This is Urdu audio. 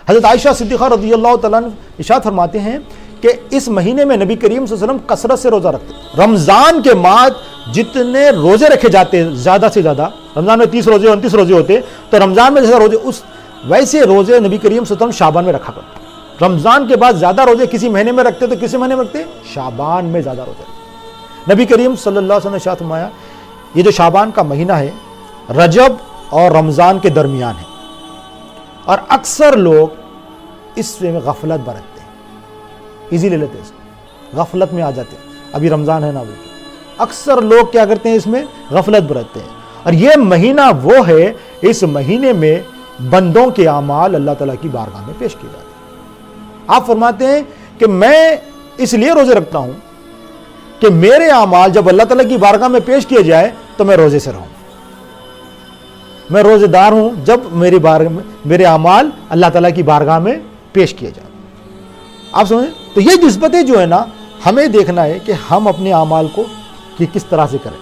حضرت عائشہ صدیقہ رضی اللہ تعالیٰ عنہ ارشاد فرماتے ہیں کہ اس مہینے میں نبی کریم صلی اللہ علیہ وسلم کثرت سے روزہ رکھتے. رمضان کے بعد جتنے روزے رکھے جاتے ہیں زیادہ سے زیادہ، رمضان میں 30 روزے 29 روزے ہوتے، تو رمضان میں جیسا روزے ویسے روزے نبی کریم صلی اللہ علیہ وسلم شعبان میں رکھا کرتے. رمضان کے بعد زیادہ روزے کسی مہینے میں رکھتے تو کسی مہینے میں رکھتے؟ شعبان میں زیادہ روزے رکھتے. نبی کریم صلی اللہ علیہ وسلم نے ارشاد فرمایا یہ جو شعبان کا مہینہ ہے رجب اور رمضان کے درمیان ہے، اور اکثر لوگ اس میں غفلت برتتے ہیں، ایزی لے لیتے ہیں، اس کو غفلت میں آ جاتے ہیں، ابھی رمضان ہے نا بول کے اکثر لوگ کیا کرتے ہیں اس میں غفلت برتتے ہیں. اور یہ مہینہ وہ ہے اس مہینے میں بندوں کے اعمال اللہ تعالیٰ کی بارگاہ میں پیش کیے جاتے ہیں. آپ فرماتے ہیں کہ میں اس لیے روزے رکھتا ہوں کہ میرے اعمال جب اللہ تعالیٰ کی بارگاہ میں پیش کیے جائے تو میں روزے سے رہوں. میں روزے دار ہوں جب میرے اعمال اللہ تعالیٰ کی بارگاہ میں پیش کیے جائیں. آپ سمجھیں؟ تو یہ نسبتیں جو ہے نا ہمیں دیکھنا ہے کہ ہم اپنے اعمال کو کس طرح سے کریں.